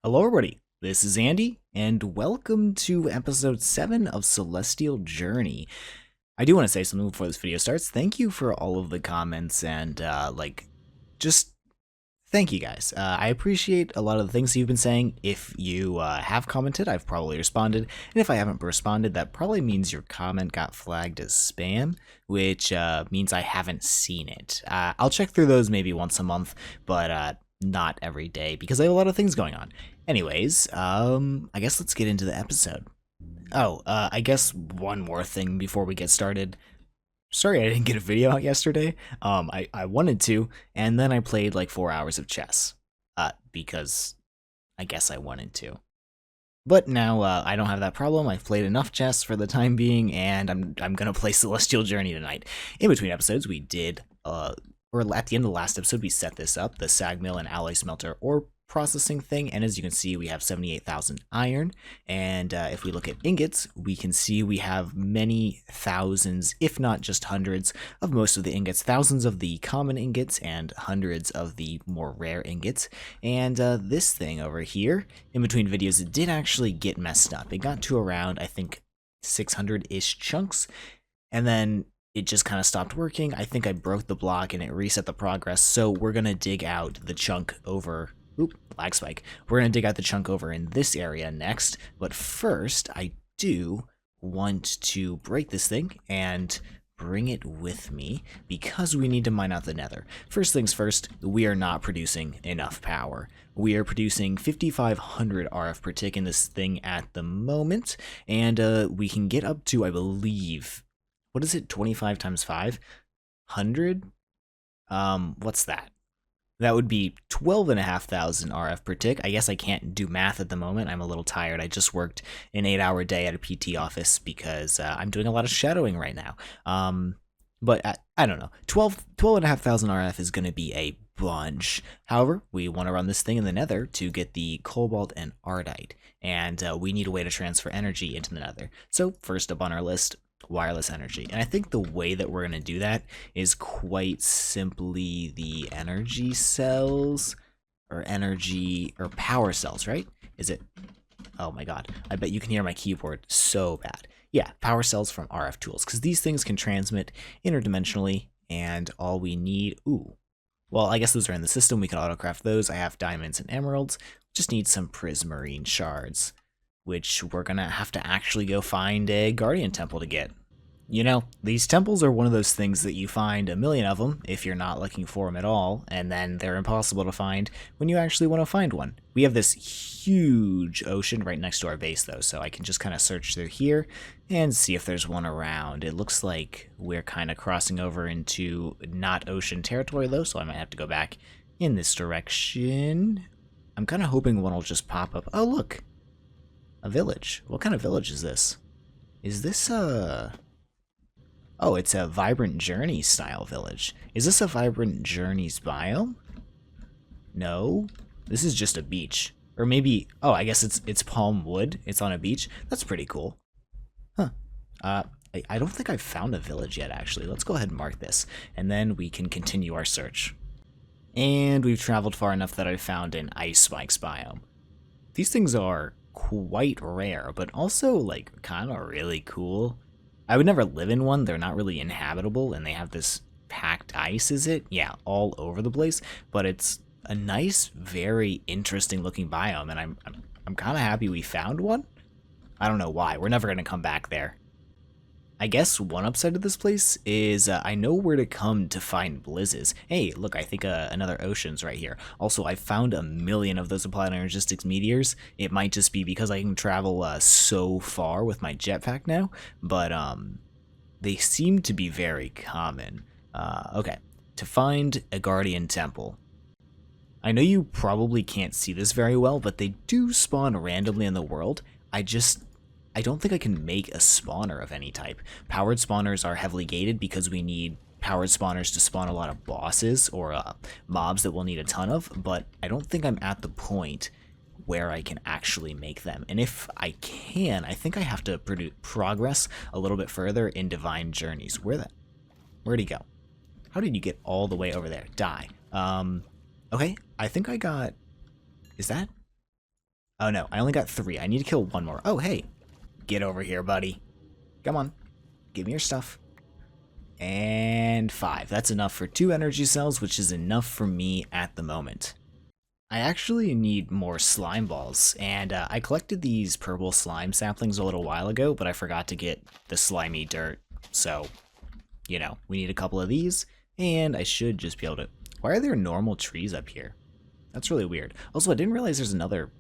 Hello everybody, this is Andy, and welcome to episode 7 of Celestial Journey. I do want to say something before this video starts. Thank you for all of the comments and, just thank you guys. I appreciate a lot of the things you've been saying. If you have commented, I've probably responded, and if I haven't responded, that probably means your comment got flagged as spam, which means I haven't seen it. I'll check through those maybe once a month, but not every day because I have a lot of things going on. Anyways, I guess let's get into the episode. Oh, I guess one more thing before we get started. Sorry I didn't get a video out yesterday. I wanted to, and then I played like 4 hours of chess. Because I guess I wanted to. But now I don't have that problem. I've played enough chess for the time being, and I'm gonna play Celestial Journey tonight. In between episodes, we did or at the end of the last episode, we set this up, the sag mill and alloy smelter ore processing thing, and as you can see, we have 78,000 iron, and if we look at ingots, we can see we have many thousands, if not just hundreds, of most of the ingots, thousands of the common ingots, and hundreds of the more rare ingots, and this thing over here, in between videos, it did actually get messed up. It got to around, I think, 600-ish chunks, and then it just kind of stopped working. I think I broke the block and it reset the progress, so we're going to dig out the chunk over... Oop, lag spike. We're going to dig out the chunk over in this area next, but first, I do want to break this thing and bring it with me because we need to mine out the nether. First things first, we are not producing enough power. We are producing 5,500 RF per tick in this thing at the moment, and we can get up to, I believe... What is it? 25 times 5? 100? What's that? That would be 12,500 RF per tick. I guess I can't do math at the moment. I'm a little tired. I just worked an 8-hour day at a PT office because I'm doing a lot of shadowing right now. But I don't know. 12,500 RF is going to be a bunch. However, we want to run this thing in the nether to get the cobalt and ardite. And we need a way to transfer energy into the nether. So first up on our list, wireless energy. And I think the way that we're going to do that is quite simply the energy cells or power cells, right? Is it? Oh my god. I bet you can hear my keyboard so bad. Yeah, power cells from RF tools, because these things can transmit interdimensionally, and all we need... Ooh. Well, I guess those are in the system. We can autocraft those. I have diamonds and emeralds. Just need some prismarine shards, which we're going to have to actually go find a guardian temple to get. You know, these temples are one of those things that you find a million of them if you're not looking for them at all, and then they're impossible to find when you actually want to find one. We have this huge ocean right next to our base, though, so I can just kind of search through here and see if there's one around. It looks like we're kind of crossing over into not ocean territory, though, so I might have to go back in this direction. I'm kind of hoping one will just pop up. Oh, look! A village. What kind of village is this? Is this a... Oh, it's a Vibrant Journey style village. Is this a Vibrant Journeys biome? No. This is just a beach. Or maybe... Oh, I guess it's palm wood. It's on a beach. That's pretty cool. Huh. I don't think I've found a village yet, actually. Let's go ahead and mark this. And then we can continue our search. And we've traveled far enough that I've found an ice spikes biome. These things are quite rare, but also, like, kind of really cool. I would never live in one. They're not really inhabitable, and they have this packed ice, is it? Yeah, all over the place, but it's a nice, very interesting looking biome, and I'm kind of happy we found one. I don't know why. We're never going to come back there. I guess one upside of this place is I know where to come to find blizzes. Hey, look, I think another ocean's right here. Also, I found a million of those applied energistics meteors. It might just be because I can travel so far with my jetpack now, but they seem to be very common. Okay, to find a guardian temple. I know you probably can't see this very well, but they do spawn randomly in the world. I don't think I can make a spawner of any type. Powered spawners are heavily gated because we need powered spawners to spawn a lot of bosses or mobs that we'll need a ton of, but I don't think I'm at the point where I can actually make them. And if I can, I think I have to progress a little bit further in Divine Journeys. Where'd he go? How did you get all the way over there? Die. Okay, I think I got... Is that Oh no, I only got 3. I need to kill 1 more. Oh, hey. Get over here, buddy. Come on. Give me your stuff. And 5. That's enough for 2 energy cells, which is enough for me at the moment. I actually need more slime balls, and I collected these purple slime saplings a little while ago, but I forgot to get the slimy dirt, so, you know, we need a couple of these, and I should just be able to... Why are there normal trees up here? That's really weird. Also, I didn't realize there's another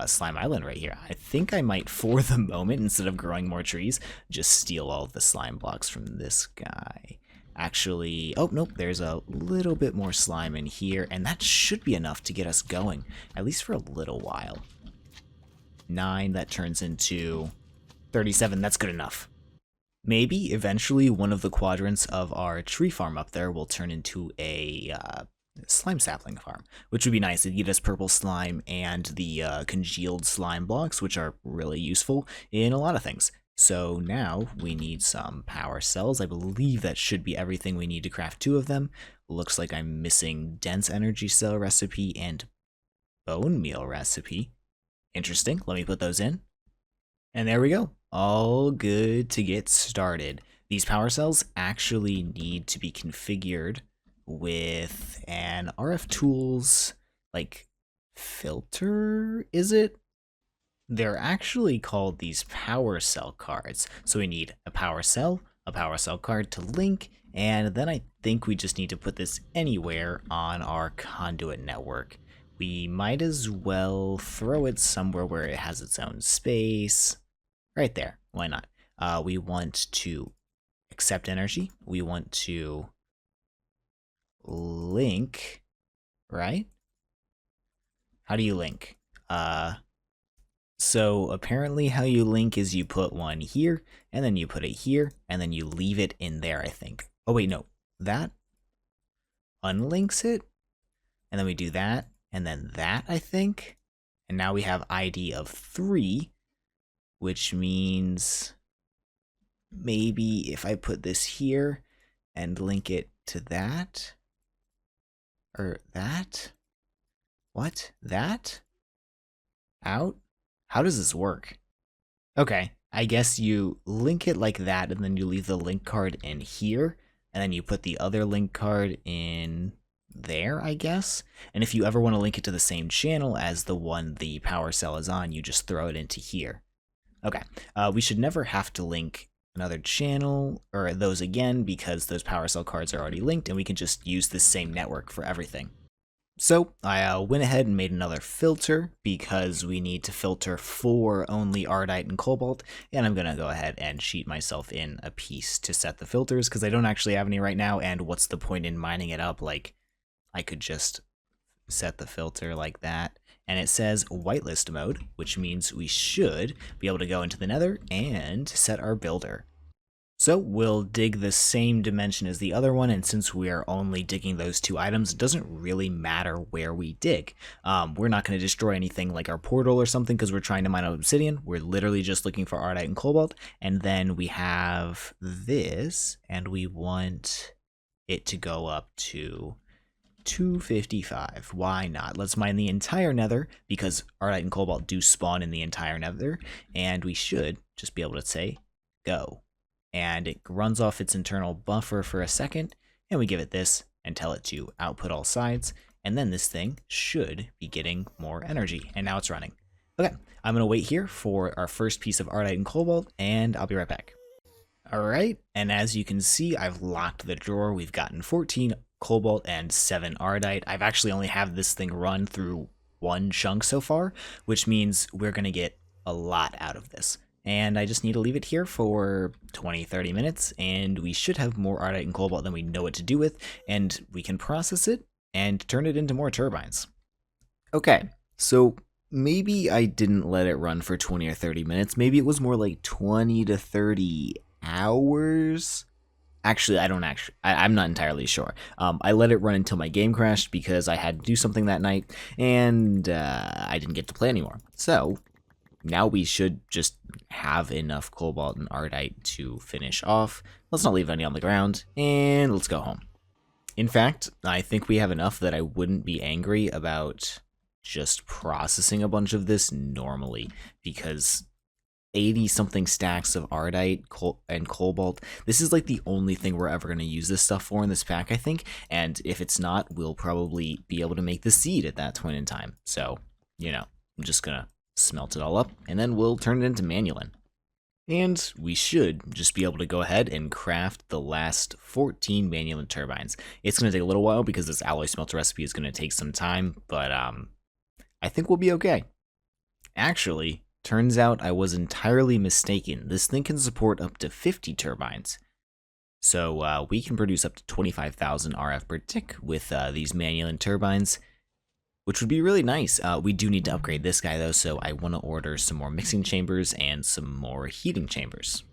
slime island right here. I think I might, for the moment, instead of growing more trees, just steal all of the slime blocks from this guy. Actually, oh, nope, there's a little bit more slime in here, and that should be enough to get us going, at least for a little while. 9, that turns into 37, that's good enough. Maybe, eventually, one of the quadrants of our tree farm up there will turn into a slime sapling farm, which would be nice. It'd get us purple slime and the congealed slime blocks, which are really useful in a lot of things. So now we need some power cells. I believe that should be everything we need to craft 2 of them. Looks like I'm missing dense energy cell recipe and bone meal recipe. Interesting. Let me put those in. And there we go. All good to get started. These power cells actually need to be configured with an RF tools, like, filter, is it? They're actually called these power cell cards. So we need a power cell card to link, and then I think we just need to put this anywhere on our conduit network. We might as well throw it somewhere where it has its own space. Right there, why not? We want to accept energy. We want to link, right? How do you link? So apparently how you link is you put one here, and then you put it here, and then you leave it in there, I think. Oh wait, no. That unlinks it, and then we do that, and then that, I think. And now we have ID of 3, which means maybe if I put this here and link it to that, or that? What? That? Out? How does this work? Okay, I guess you link it like that, and then you leave the link card in here, and then you put the other link card in there, I guess. And if you ever want to link it to the same channel as the one the power cell is on, you just throw it into here. Okay, we should never have to link another channel or those again because those power cell cards are already linked, and we can just use the same network for everything. So I went ahead and made another filter because we need to filter for only Ardite and Cobalt, and I'm going to go ahead and cheat myself in a piece to set the filters because I don't actually have any right now, and what's the point in mining it up? Like, I could just set the filter like that, and it says whitelist mode, which means we should be able to go into the Nether and set our builder. So we'll dig the same dimension as the other one, and since we are only digging those 2 items, it doesn't really matter where we dig. We're not going to destroy anything like our portal or something because we're trying to mine obsidian. We're literally just looking for Ardite and Cobalt, and then we have this, and we want it to go up to 255. Why not? Let's mine the entire Nether because Ardite and Cobalt do spawn in the entire Nether, and we should just be able to say go. And it runs off its internal buffer for a second, and we give it this and tell it to output all sides, and then this thing should be getting more energy, and now it's running. Okay, I'm going to wait here for our first piece of Ardite and Cobalt, and I'll be right back. Alright, and as you can see, I've locked the drawer. We've gotten 14 Cobalt and 7 Ardite. I've actually only had this thing run through 1 chunk so far, which means we're going to get a lot out of this. And I just need to leave it here for 20-30 minutes, and we should have more Ardite and Cobalt than we know what to do with, and we can process it and turn it into more turbines. Okay, so maybe I didn't let it run for 20 or 30 minutes. Maybe it was more like 20 to 30 hours. Actually, I'm not entirely sure. I let it run until my game crashed because I had to do something that night, and I didn't get to play anymore. So now we should just have enough Cobalt and Ardite to finish off. Let's not leave any on the ground, and let's go home. In fact, I think we have enough that I wouldn't be angry about just processing a bunch of this normally, because 80 something stacks of ardite and cobalt. This is like the only thing we're ever going to use this stuff for in this pack, I think. And if it's not, we'll probably be able to make the seed at that point in time. So, you know, I'm just going to smelt it all up and then we'll turn it into manulin. And we should just be able to go ahead and craft the last 14 manulin turbines. It's going to take a little while because this alloy smelter recipe is going to take some time, but I think we'll be okay. Actually, turns out I was entirely mistaken. This thing can support up to 50 turbines. So we can produce up to 25,000 RF per tick with these manulin turbines, which would be really nice. We do need to upgrade this guy though, so I want to order some more mixing chambers and some more heating chambers.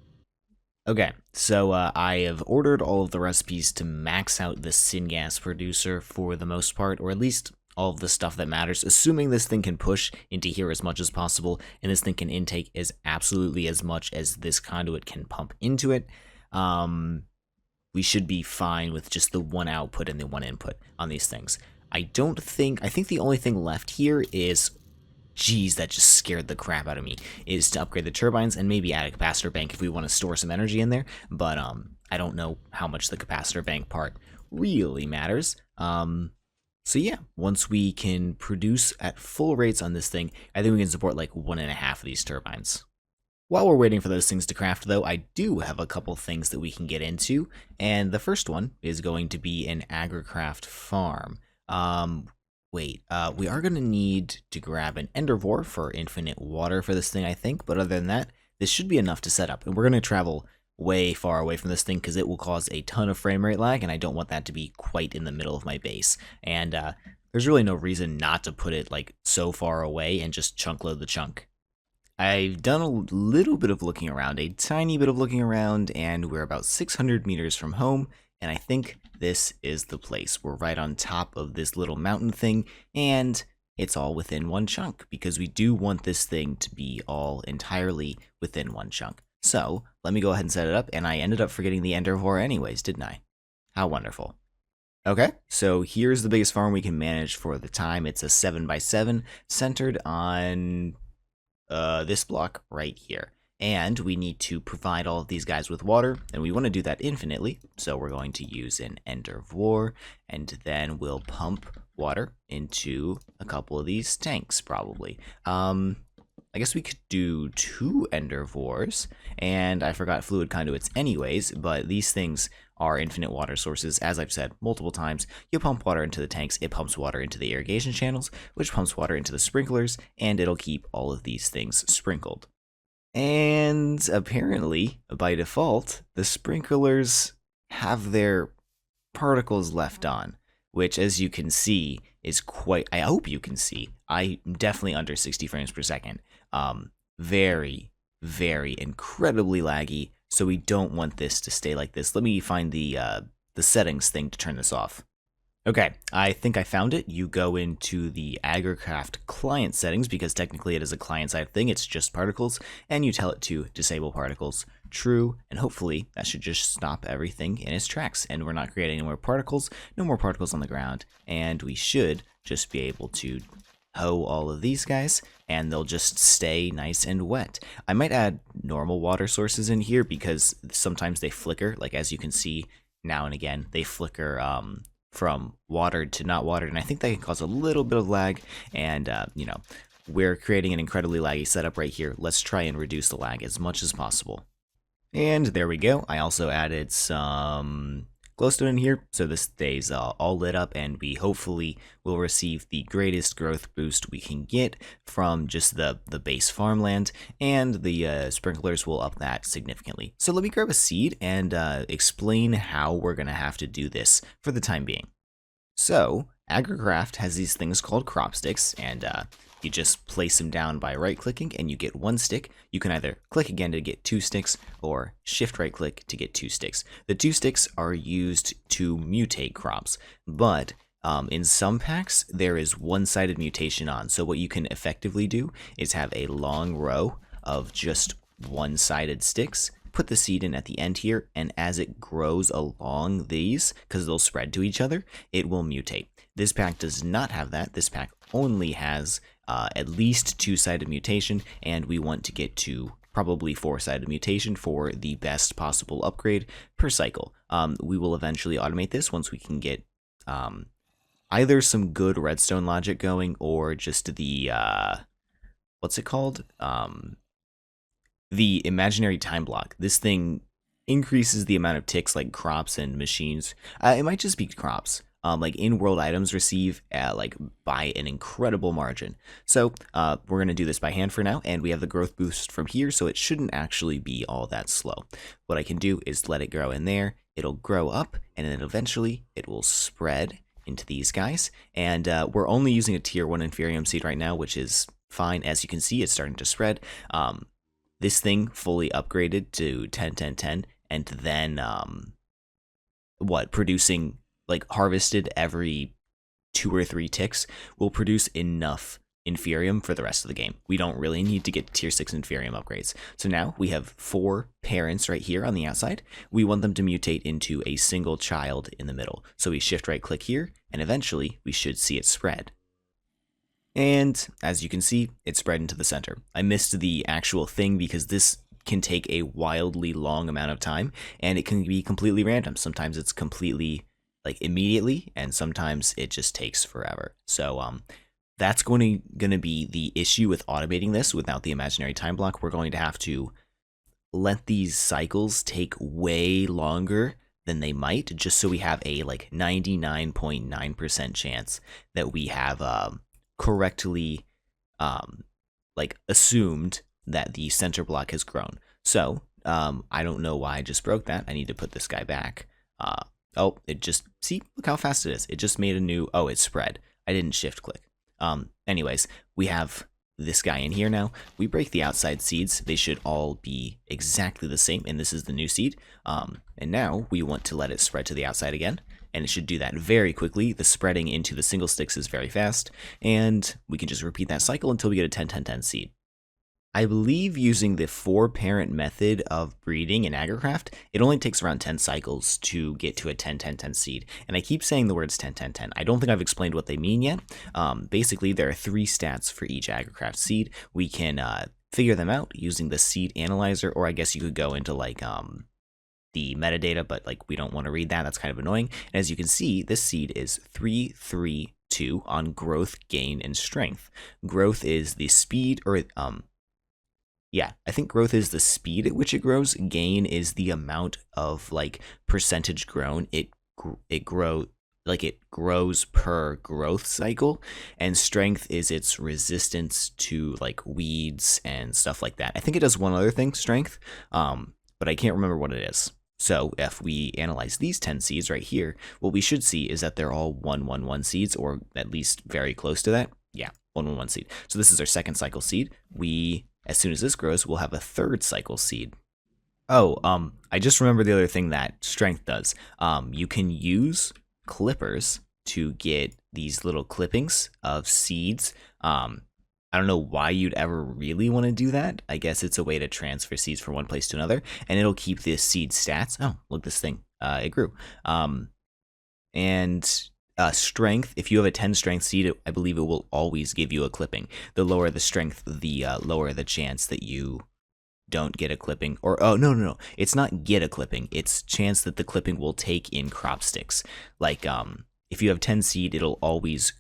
Okay, so I have ordered all of the recipes to max out the syngas producer for the most part, or at least all of the stuff that matters, assuming this thing can push into here as much as possible, and this thing can intake as absolutely as much as this conduit can pump into it. We should be fine with just the one output and the one input on these things. I think the only thing left here is, geez, that just scared the crap out of me, is to upgrade the turbines and maybe add a capacitor bank if we want to store some energy in there, but I don't know how much the capacitor bank part really matters. So yeah, once we can produce at full rates on this thing, I think we can support like 1.5 of these turbines. While we're waiting for those things to craft though, I do have a couple things that we can get into, and the first one is going to be an Agricraft farm. We are going to need to grab an endervore for infinite water for this thing, I think, but other than that, this should be enough to set up, and we're going to travel way far away from this thing because it will cause a ton of frame rate lag, and I don't want that to be quite in the middle of my base. And there's really no reason not to put it like so far away and just chunk load the chunk. I've done a little bit of looking around, a tiny bit of looking around, and we're about 600 meters from home, and I think this is the place. We're right on top of this little mountain thing, and it's all within one chunk because we do want this thing to be all entirely within one chunk. So let me go ahead and set it up, and I ended up forgetting the endervore anyways, didn't I? How wonderful. Okay, so here's the biggest farm we can manage for the time. It's a 7x7 centered on this block right here. And we need to provide all of these guys with water, and we want to do that infinitely. So we're going to use an endervore, and then we'll pump water into a couple of these tanks probably. I guess we could do 2 endervores, and I forgot fluid conduits anyways, but these things are infinite water sources. As I've said multiple times, you pump water into the tanks, it pumps water into the irrigation channels, which pumps water into the sprinklers, and it'll keep all of these things sprinkled. And apparently, by default, the sprinklers have their particles left on, which, as you can see, is quite, I hope you can see, I'm definitely under 60 frames per second. Very, very incredibly laggy, so we don't want this to stay like this. Let me find the settings thing to turn this off. Okay, I think I found it. You go into the Agricraft client settings, because technically it is a client-side thing, it's just particles, and you tell it to disable particles, true, and hopefully that should just stop everything in its tracks, and we're not creating any more particles, no more particles on the ground, and we should just be able to hoe all of these guys, and they'll just stay nice and wet. I might add normal water sources in here, because sometimes they flicker, like as you can see now and again, they flicker from watered to not watered, and I think that can cause a little bit of lag, and you know, we're creating an incredibly laggy setup right here. Let's try and reduce the lag as much as possible. And there we go. I also added some glowstone in here, so this stays all lit up, and we hopefully will receive the greatest growth boost we can get from just the base farmland, and the sprinklers will up that significantly. So let me grab a seed and explain how we're going to have to do this for the time being. So Agricraft has these things called crop sticks, and you just place them down by right-clicking and you get 1 stick. You can either click again to get 2 sticks or shift right-click to get 2 sticks. The 2 sticks are used to mutate crops, but in some packs there is one-sided mutation on. So what you can effectively do is have a long row of just one-sided sticks, put the seed in at the end here, and as it grows along these, because they'll spread to each other, it will mutate. This pack does not have that. This pack only has at least 2-sided mutation, and we want to get to probably 4-sided mutation for the best possible upgrade per cycle. We will eventually automate this once we can get either some good redstone logic going, or just the what's it called? The imaginary time block. This thing increases the amount of ticks like crops and machines. It might just be crops. Like in-world items receive like by an incredible margin. So we're gonna do this by hand for now, and we have the growth boost from here, so it shouldn't actually be all that slow. What I can do is let it grow in there. It'll grow up, and then eventually it will spread into these guys. And we're only using a tier 1 inferium seed right now, which is fine. As you can see, it's starting to spread. This thing fully upgraded to 10, 10, 10, and then producing, like, harvested every 2 or 3 ticks will produce enough inferium for the rest of the game. We don't really need to get tier 6 inferium upgrades. So now we have 4 parents right here on the outside. We want them to mutate into a single child in the middle. So we shift right click here, and eventually we should see it spread. And as you can see, it spread into the center. I missed the actual thing because this can take a wildly long amount of time, and it can be completely random. Sometimes it's completely, like, immediately, and sometimes it just takes forever. So that's going to be the issue with automating this without the imaginary time block. We're going to have to let these cycles take way longer than they might, just so we have a like 99.9% chance that we have correctly like assumed that the center block has grown. So I don't know why I just broke that. I need to put this guy back. Oh, it just, see, look how fast it is. It just made a new, oh, it spread. I didn't shift click. Anyways, we have this guy in here now. We break the outside seeds. They should all be exactly the same, and this is the new seed. And now we want to let it spread to the outside again, and it should do that very quickly. The spreading into the single sticks is very fast, and we can just repeat that cycle until we get a 10, 10, 10 seed. I believe using the 4-parent method of breeding in Agricraft, it only takes around 10 cycles to get to a 10, 10, 10 seed. And I keep saying the words 10, 10, 10. I don't think I've explained what they mean yet. Basically, there are 3 stats for each Agricraft seed. We can figure them out using the seed analyzer, or I guess you could go into like the metadata, but like we don't want to read that. That's kind of annoying. And as you can see, this seed is 3, 3, 2 on growth, gain, and strength. Growth is the speed, or yeah, I think growth is the speed at which it grows. Gain is the amount of like percentage grown. It grows per growth cycle, and strength is its resistance to like weeds and stuff like that. I think it does one other thing, strength, but I can't remember what it is. So if we analyze these 10 seeds right here, what we should see is that they're all 1, 1, 1 seeds, or at least very close to that. Yeah, 1, 1, 1 seed. So this is our second cycle seed. As soon as this grows, we'll have a third cycle seed. Oh, I just remember the other thing that strength does. You can use clippers to get these little clippings of seeds. I don't know why you'd ever really want to do that. I guess it's a way to transfer seeds from one place to another, and it'll keep the seed stats. Oh, look, this thing, it grew. Strength, if you have a 10 strength seed, I believe it will always give you a clipping. The lower the strength, the lower the chance that you don't get a clipping. Or, oh, no. It's not get a clipping. It's chance that the clipping will take in crop sticks. Like, if you have 10 seed, it'll always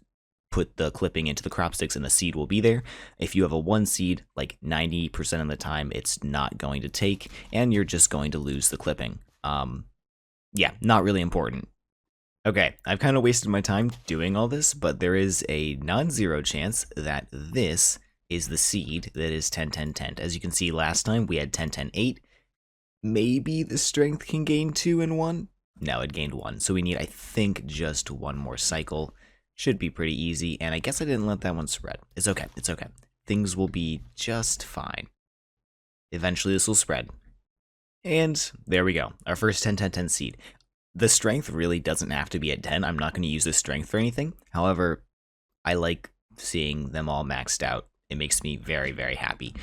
put the clipping into the crop sticks and the seed will be there. If you have a 1 seed, like 90% of the time, it's not going to take, and you're just going to lose the clipping. Yeah, not really important. Okay, I've kind of wasted my time doing all this, but there is a non-zero chance that this is the seed that is 10, 10, 10. As you can see, last time we had 10, 10, 8. Maybe the strength can gain 2 and 1? No, it gained 1. So we need, I think, just 1 more cycle. Should be pretty easy, and I guess I didn't let that one spread. It's okay, it's okay. Things will be just fine. Eventually this will spread. And there we go, our first 10, 10, 10 seed. The strength really doesn't have to be at 10. I'm not going to use this strength for anything. However, I like seeing them all maxed out. It makes me very, very happy.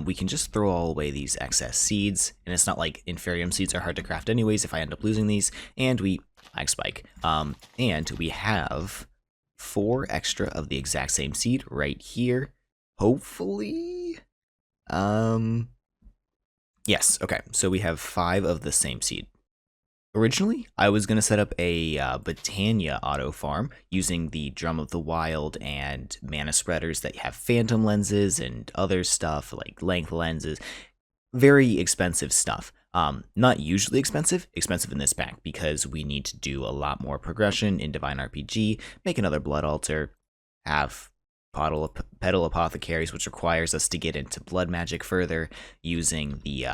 We can just throw all away these excess seeds, and it's not like inferium seeds are hard to craft anyways if I end up losing these, and we lag spike. And we have 4 extra of the exact same seed right here. Hopefully, yes, okay, so we have 5 of the same seed. Originally, I was going to set up a Botania auto farm using the Drum of the Wild and mana spreaders that have phantom lenses and other stuff like length lenses. Very expensive stuff. Not usually expensive in this pack because we need to do a lot more progression in Divine RPG, make another Blood Altar, have Petal Apothecaries, which requires us to get into blood magic further using the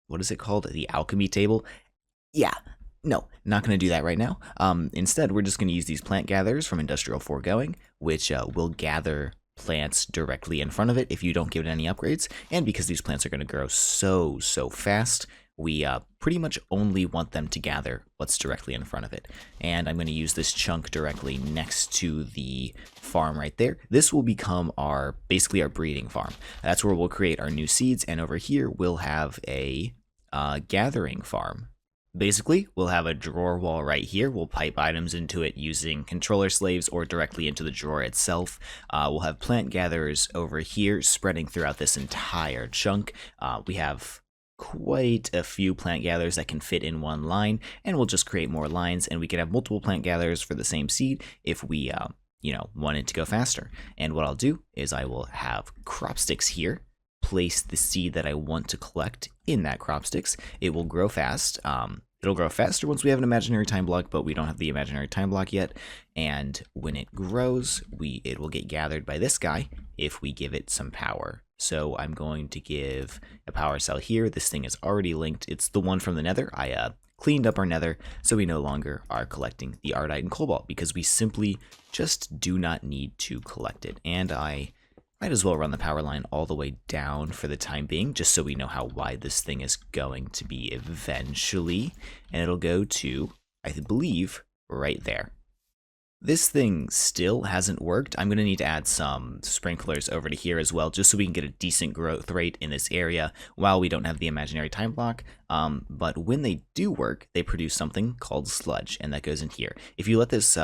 what is it called? The alchemy table. Yeah, no, not going to do that right now. Instead, we're just going to use these plant gatherers from Industrial Foregoing, which will gather plants directly in front of it if you don't give it any upgrades. And because these plants are going to grow so fast, we pretty much only want them to gather what's directly in front of it. And I'm going to use this chunk directly next to the farm right there. This will become basically our breeding farm. That's where we'll create our new seeds, and over here we'll have a gathering farm. Basically, we'll have a drawer wall right here. We'll pipe items into it using controller slaves or directly into the drawer itself. We'll have plant gatherers over here spreading throughout this entire chunk. We have quite a few plant gatherers that can fit in one line, and we'll just create more lines, and we can have multiple plant gatherers for the same seed if we want it to go faster. And what I'll do is I will have crop sticks here, place the seed that I want to collect in that crop sticks. It will grow fast. It'll grow faster once we have an imaginary time block, but we don't have the imaginary time block yet. And when it grows, it will get gathered by this guy if we give it some power. So I'm going to give a power cell here. This thing is already linked. It's the one from the Nether. I cleaned up our Nether, so we no longer are collecting the Ardite and Cobalt because we simply just do not need to collect it. And I might as well run the power line all the way down for the time being, just so we know how wide this thing is going to be eventually. And it'll go to, I believe, right there. This thing still hasn't worked. I'm going to need to add some sprinklers over to here as well, just so we can get a decent growth rate in this area while we don't have the imaginary time block. But when they do work, they produce something called sludge, and that goes in here. If you let this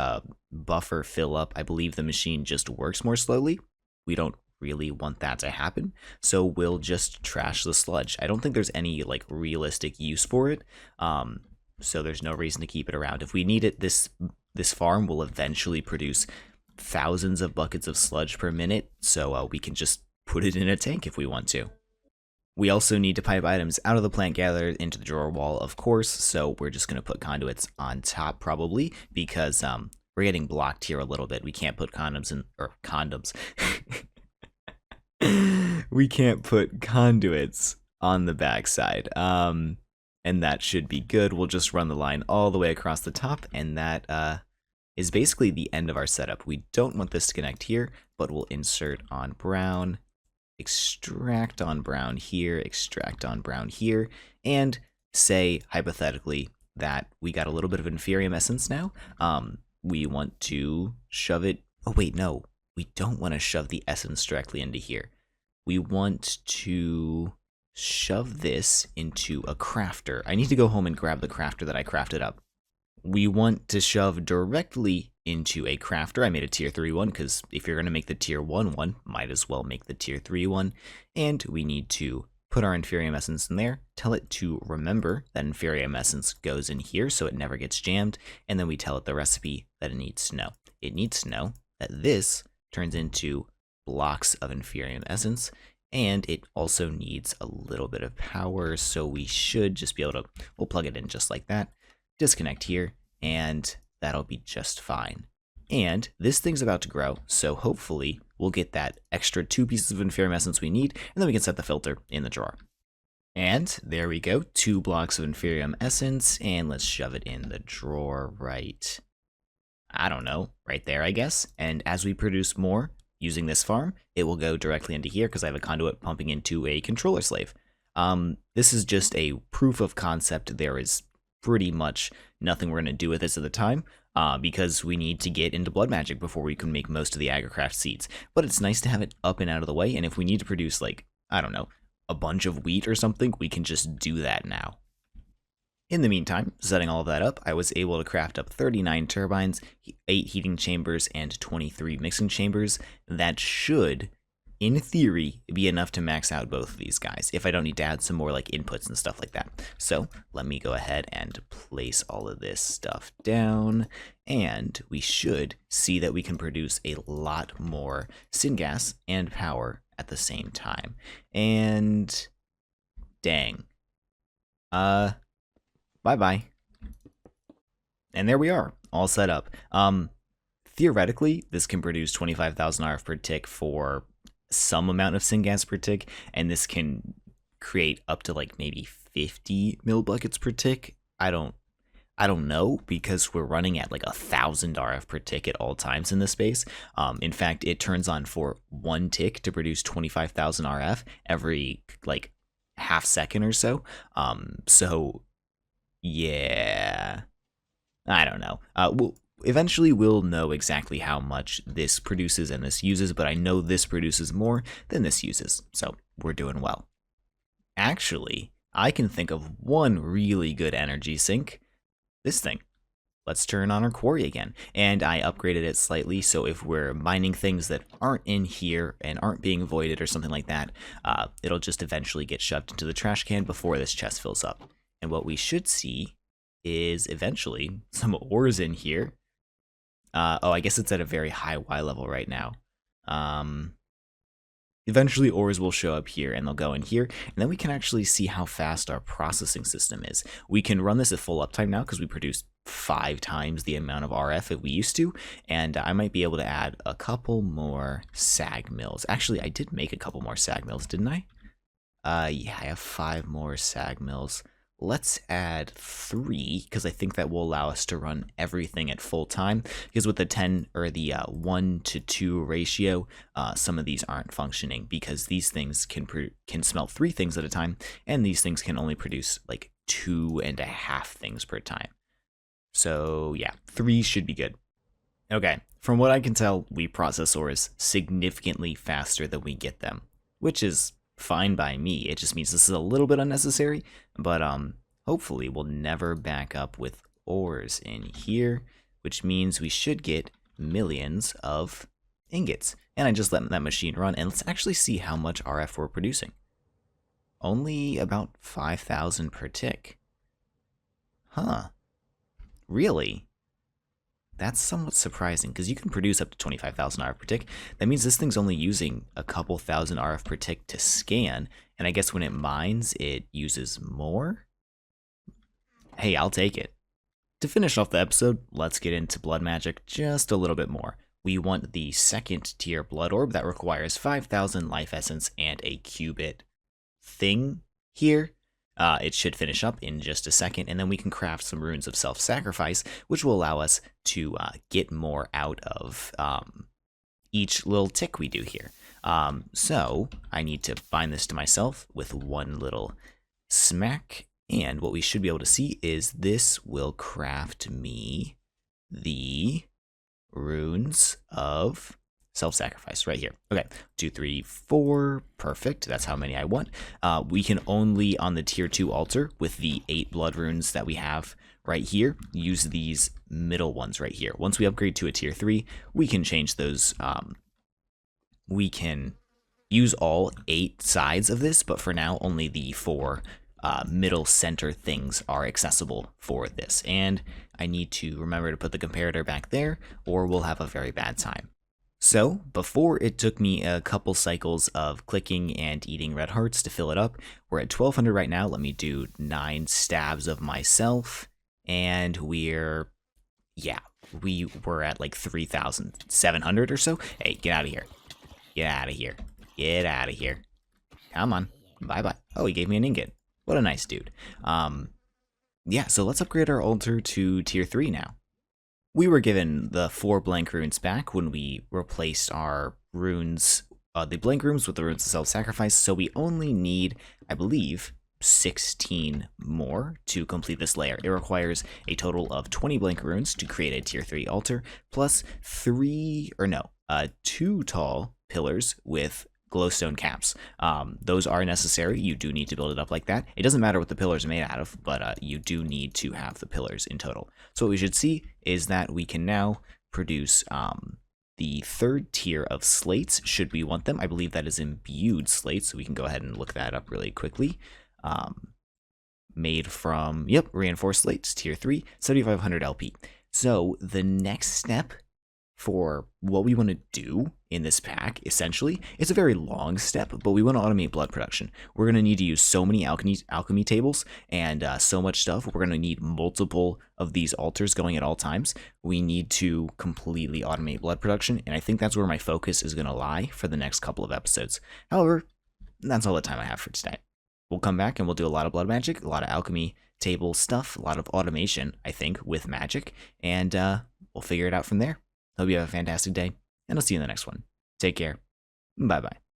buffer fill up, I believe the machine just works more slowly. We don't really want that to happen, so we'll just trash the sludge. I don't think there's any realistic use for it, so there's no reason to keep it around. If we need it, this farm will eventually produce thousands of buckets of sludge per minute, so we can just put it in a tank if we want to. We also need to pipe items out of the plant gatherer into the drawer wall, of course, so we're just going to put conduits on top probably, because we're getting blocked here a little bit. We can't put condoms. We can't put conduits on the backside, and that should be good. We'll just run the line all the way across the top, and that is basically the end of our setup. We don't want this to connect here, but we'll insert on brown, extract on brown here, extract on brown here, and say, hypothetically, that we got a little bit of Inferium Essence now. We want to shove it... Oh, wait, no. We don't want to shove the essence directly into here. We want to shove this into a crafter. I need to go home and grab the crafter that I crafted up. We want to shove directly into a crafter. I made a tier 3 one because if you're going to make the tier 1 one, might as well make the tier 3 one. And we need to put our Inferium Essence in there, tell it to remember that Inferium Essence goes in here so it never gets jammed, and then we tell it the recipe that it needs to know. It needs to know that this turns into blocks of Inferium Essence, and it also needs a little bit of power, so we should just be able to, we'll plug it in just like that, disconnect here, and that'll be just fine. And this thing's about to grow, so hopefully we'll get that extra 2 pieces of Inferium Essence we need, and then we can set the filter in the drawer. And there we go, 2 blocks of Inferium Essence, and let's shove it in the drawer right, I don't know, right there, I guess. And as we produce more using this farm, it will go directly into here because I have a conduit pumping into a controller slave. This is just a proof of concept. There is pretty much nothing we're going to do with this at the time because we need to get into blood magic before we can make most of the Agricraft seeds. But it's nice to have it up and out of the way, and if we need to produce, I don't know, a bunch of wheat or something, we can just do that now. In the meantime, setting all of that up, I was able to craft up 39 turbines, 8 heating chambers, and 23 mixing chambers. That should, in theory, be enough to max out both of these guys, if I don't need to add some more like inputs and stuff like that. So let me go ahead and place all of this stuff down, and we should see that we can produce a lot more syngas and power at the same time. And dang. Bye-bye. And there we are, all set up. Theoretically, this can produce 25,000 RF per tick for some amount of syngas per tick, and this can create up to like maybe 50 mil buckets per tick. I don't know, because we're running at like 1,000 RF per tick at all times in this space. In fact, it turns on for 1 tick to produce 25,000 RF every like half second or so. So yeah, I don't know. Eventually we'll know exactly how much this produces and this uses, but I know this produces more than this uses, so we're doing well. Actually, I can think of one really good energy sink. This thing. Let's turn on our quarry again. And I upgraded it slightly, so if we're mining things that aren't in here and aren't being voided or something like that, it'll just eventually get shoved into the trash can before this chest fills up. And what we should see is eventually some ores in here. Oh, I guess it's at a very high Y level right now. Eventually ores will show up here and they'll go in here, and then we can actually see how fast our processing system is. We can run this at full uptime now because we produce 5 times the amount of RF that we used to, and I might be able to add a couple more sag mills. Actually, I did make a couple more sag mills, didn't I? Yeah, I have 5 more sag mills. Let's add 3, because I think that will allow us to run everything at full time. Because with the 10 or the 1 to 2 ratio, some of these aren't functioning because these things can smelt 3 things at a time, and these things can only produce like 2.5 things per time. So yeah, 3 should be good. Okay, from what I can tell, we process ores significantly faster than we get them, which is fine by me. It just means this is a little bit unnecessary, but hopefully we'll never back up with ores in here, which means we should get millions of ingots. And I just let that machine run, and let's actually see how much RF we're producing. Only about 5,000 per tick. Huh. Really? That's somewhat surprising, because you can produce up to 25,000 RF per tick. That means this thing's only using a couple thousand RF per tick to scan, and I guess when it mines, it uses more? Hey, I'll take it. To finish off the episode, let's get into blood magic just a little bit more. We want the 2nd tier blood orb that requires 5,000 life essence and a qubit thing here. It should finish up in just a second, and then we can craft some runes of self-sacrifice, which will allow us to get more out of each little tick we do here. So I need to bind this to myself with one little smack, and what we should be able to see is this will craft me the runes of self-sacrifice right here. Okay, 2, 3, 4, perfect. That's how many I want. We can only, on the tier 2 altar, with the 8 blood runes that we have right here, use these middle ones right here. Once we upgrade to a tier 3, we can change those. We can use all 8 sides of this, but for now, only the 4 middle center things are accessible for this. And I need to remember to put the comparator back there, or we'll have a very bad time. So, before it took me a couple cycles of clicking and eating red hearts to fill it up, we're at 1200 right now. Let me do 9 stabs of myself, and we were at like 3,700 or so. Hey, get out of here. Get out of here. Get out of here. Come on. Bye-bye. Oh, he gave me an ingot. What a nice dude. Yeah, so let's upgrade our altar to tier 3 now. We were given the 4 blank runes back when we replaced our runes, the blank runes with the runes of self-sacrifice, so we only need, I believe, 16 more to complete this layer. It requires a total of 20 blank runes to create a tier 3 altar, plus 2 tall pillars with glowstone caps. Those are necessary. You do need to build it up like that. It doesn't matter what the pillars are made out of, but you do need to have the pillars in total. So what we should see is that we can now produce the third tier of slates, should we want them. I believe that is imbued slates, so we can go ahead and look that up really quickly. Made from, yep, reinforced slates, tier 3, 7500 LP. So the next step for what we want to do in this pack, essentially, it's a very long step, but we want to automate blood production. We're going to need to use so many alchemy tables and so much stuff. We're going to need multiple of these altars going at all times. We need to completely automate blood production, and I think that's where my focus is going to lie for the next couple of episodes. However, that's all the time I have for today. We'll come back and we'll do a lot of blood magic, a lot of alchemy table stuff, a lot of automation, I think, with magic, and we'll figure it out from there. Hope you have a fantastic day, and I'll see you in the next one. Take care. Bye-bye.